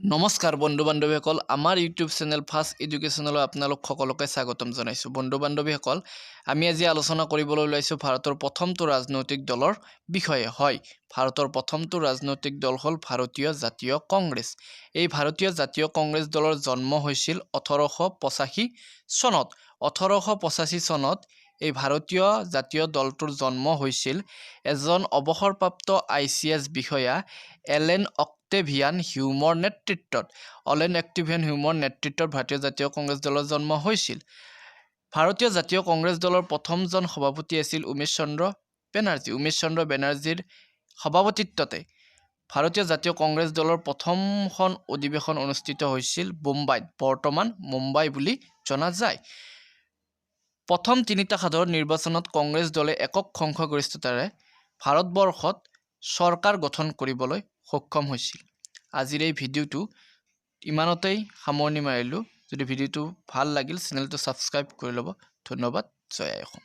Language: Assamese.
নমস্কাৰ বন্ধু বান্ধৱীসকল আমাৰ ইউটিউব চেনেল ফাষ্ট এডুকেশ্যনলৈ আপোনালোক সকলোকে স্বাগতম জনাইছোঁ। বন্ধু বান্ধৱীসকল, আমি আজি আলোচনা কৰিবলৈ ওলাইছোঁ ভাৰতৰ প্ৰথমটো ৰাজনৈতিক দলৰ বিষয়ে। হয়, ভাৰতৰ প্ৰথমটো ৰাজনৈতিক দল হ'ল ভাৰতীয় জাতীয় কংগ্ৰেছ। এই ভাৰতীয় জাতীয় কংগ্ৰেছ দলৰ জন্ম হৈছিল 1885 চনত। 1885 চনত এই ভাৰতীয় জাতীয় দলটোৰ জন্ম হৈছিল এজন অৱসৰপ্ৰাপ্ত ICS বিষয়া এলেন অক্টেভিয়ান হিউমৰ নেতৃত্বত। ভাৰতীয় জাতীয় কংগ্ৰেছ দলৰ জন্ম হৈছিল। ভাৰতীয় জাতীয় কংগ্ৰেছ দলৰ প্ৰথমজন সভাপতি আছিল উমেশ চন্দ্ৰ বেনাৰ্জী। উমেশ চন্দ্ৰ বেনাৰ্জীৰ সভাপতিত্বতে ভাৰতীয় জাতীয় কংগ্ৰেছ দলৰ প্ৰথমখন অধিৱেশন অনুষ্ঠিত হৈছিল বোম্বাইত, বৰ্তমান মুম্বাই বুলি জনা যায়। প্ৰথম তিনিটা সাধাৰণ নিৰ্বাচনত কংগ্ৰেছ দলে একক সংখ্যাগৰিষ্ঠতাৰে ভাৰতবৰ্ষত চৰকাৰ গঠন কৰিবলৈ সক্ষম হৈছিল। আজিৰ এই ভিডিঅ'টো ইমানতেই সামৰণি মাৰিলোঁ। যদি ভিডিঅ'টো ভাল লাগিল চেনেলটো ছাবস্ক্ৰাইব কৰি ল'ব। ধন্যবাদ। জয় আই অসম।